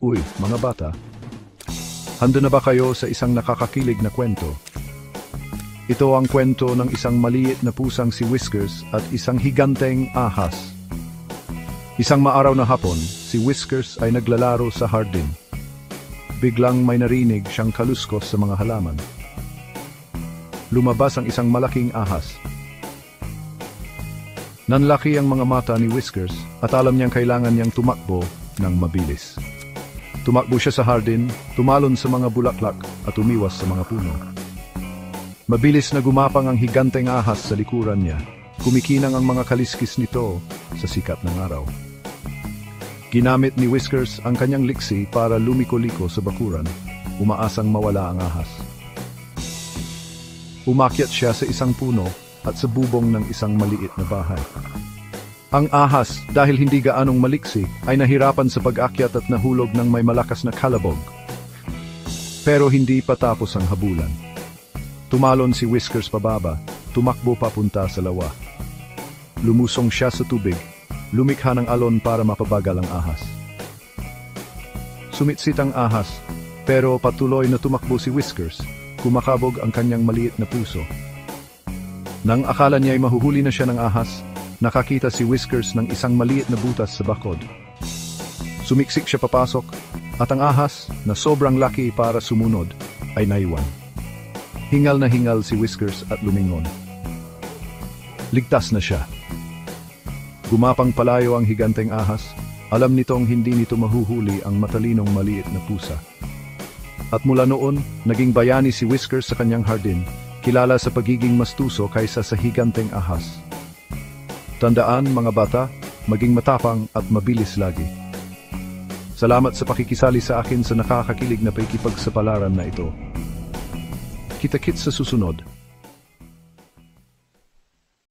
Uy, mga bata, handa na ba kayo sa isang nakakakilig na kwento? Ito ang kwento ng isang maliit na pusang si Whiskers at isang higanteng ahas. Isang maaraw na hapon, si Whiskers ay naglalaro sa hardin. Biglang may narinig siyang kaluskos sa mga halaman. Lumabas ang isang malaking ahas. Nanlaki ang mga mata ni Whiskers at alam niyang kailangan niyang tumakbo ng mabilis. Tumakbo siya sa hardin, tumalon sa mga bulaklak at umiwas sa mga puno. Mabilis na gumapang ang higanteng ahas sa likuran niya. Kumikinang ang mga kaliskis nito sa sikat ng araw. Ginamit ni Whiskers ang kanyang liksi para lumiko-liko sa bakuran, umaasang mawala ang ahas. Umakyat siya sa isang puno at sa bubong ng isang maliit na bahay. Ang ahas, dahil hindi gaanong maliksi, ay nahirapan sa pag-akyat at nahulog ng may malakas na kalabog. Pero hindi pa tapos ang habulan. Tumalon si Whiskers pababa, tumakbo papunta sa lawa. Lumusong siya sa tubig, lumikha ng alon para mapabagal ang ahas. Sumitsit ang ahas, pero patuloy na tumakbo si Whiskers, kumakabog ang kanyang maliit na puso. Nang akala niya ay mahuhuli na siya ng ahas, nakakita si Whiskers ng isang maliit na butas sa bakod. Sumiksik siya papasok, at ang ahas, na sobrang laki para sumunod, ay naiwan. Hingal na hingal si Whiskers at lumingon. Ligtas na siya. Gumapang palayo ang higanteng ahas, alam nitong hindi nito mahuhuli ang matalinong maliit na pusa. At mula noon, naging bayani si Whiskers sa kanyang hardin, kilala sa pagiging mastuso kaysa sa higanteng ahas. Tandaan, mga bata, maging matapang at mabilis lagi. Salamat sa pakikisali sa akin sa nakakakilig na pakikipagsapalaran na ito. Kita-kits sa susunod.